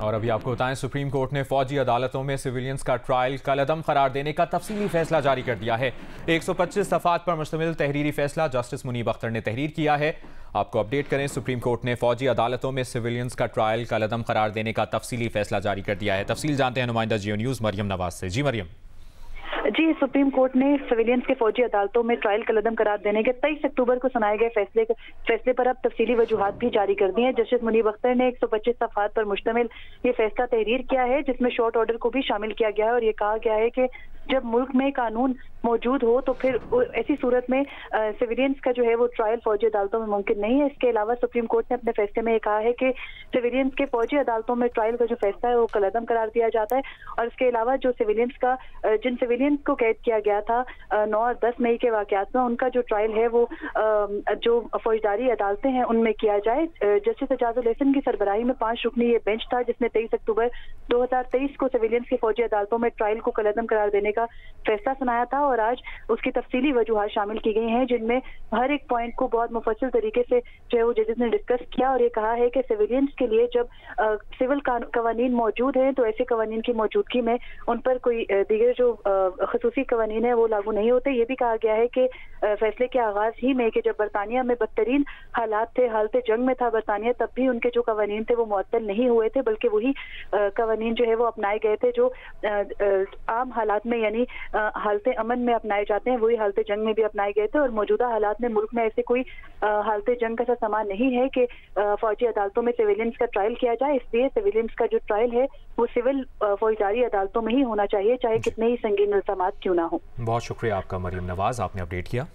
और अभी आपको बताएं, सुप्रीम कोर्ट ने फौजी अदालतों में सिविलियंस का ट्रायल कलअदम करार देने का तफसीली फैसला जारी कर दिया है। 125 सफ़ात पर मुश्तमिल तहरीरी फैसला जस्टिस मुनीब अख्तर ने तहरीर किया है। आपको अपडेट करें, सुप्रीम कोर्ट ने फौजी अदालतों में सिविलियंस का ट्रायल कलअदम करार देने का तफसीली फैसला जारी कर दिया है। तफसील जानते हैं नुमाइंदा जियो न्यूज़ मरियम नवाज से। जी मरियम। जी, सुप्रीम कोर्ट ने सिविलियंस के फौजी अदालतों में ट्रायल कलअदम करार देने के 23 अक्टूबर को सुनाए गए फैसले पर अब तफसीली वजूहात भी जारी कर दी हैं। जस्टिस मुनीब अख्तर ने 125 सफ़हात पर मुश्तमिल ये फैसला तहरीर किया है, जिसमें शॉर्ट ऑर्डर को भी शामिल किया गया है और ये कहा गया है कि जब मुल्क में कानून मौजूद हो तो फिर ऐसी सूरत में सिविलियंस का जो है वो ट्रायल फौजी अदालतों में मुमकिन नहीं है। इसके अलावा सुप्रीम कोर्ट ने अपने फैसले में कहा है कि सिविलियंस के फौजी अदालतों में ट्रायल का जो फैसला है वो कलअदम करार दिया जाता है। और इसके अलावा जो सिविलियंस का जिन सिविलियंस को कैद किया गया था 9 और 10 मई के वाकयात में, उनका जो ट्रायल है वो जो फौजदारी अदालतें हैं उनमें किया जाए। जस्टिस एजाजुल हसन की सरबराही में 5 रुकनी ये बेंच था, जिसने 23 अक्टूबर 2023 को सिविलियंस की फौजी अदालतों में ट्रायल को कलअदम करार देने का फैसला सुनाया था और आज उसकी तफसीली वजूहात शामिल की गई हैं, जिनमें हर एक पॉइंट को बहुत मुफस्सिल तरीके से जो है वो जजेस ने डिस्कस किया और ये कहा है कि सिविलियंस के लिए जब सिविल कवानीन मौजूद हैं तो ऐसे कवानीन की मौजूदगी में उन पर कोई दीगर जो खसूसी कवानीन है वो लागू नहीं होते। ये भी कहा गया है कि फैसले के आगाज ही में कि जब बरतानिया में बदतरीन हालात थे, हालत जंग में था बरतानिया, तब भी उनके जो कवानीन थे वो मुअत्तल नहीं हुए थे, बल्कि वही कवानीन जो है वो अपनाए गए थे जो आम हालात में यानी हालत अमन में अपनाए जाते हैं, वही हालत जंग में भी अपनाए गए थे। और मौजूदा हालात में मुल्क में ऐसे कोई हालत जंग का सामान नहीं है कि फौजी अदालतों में सिविलियंस का ट्रायल किया जाए। इसलिए सिविलियंस का जो ट्रायल है वो सिविल फौजदारी अदालतों में ही होना चाहिए, चाहे कितने ही संगीन इल्जामात क्यों ना हो। बहुत शुक्रिया आपका मरियम नवाज, आपने अपडेट किया।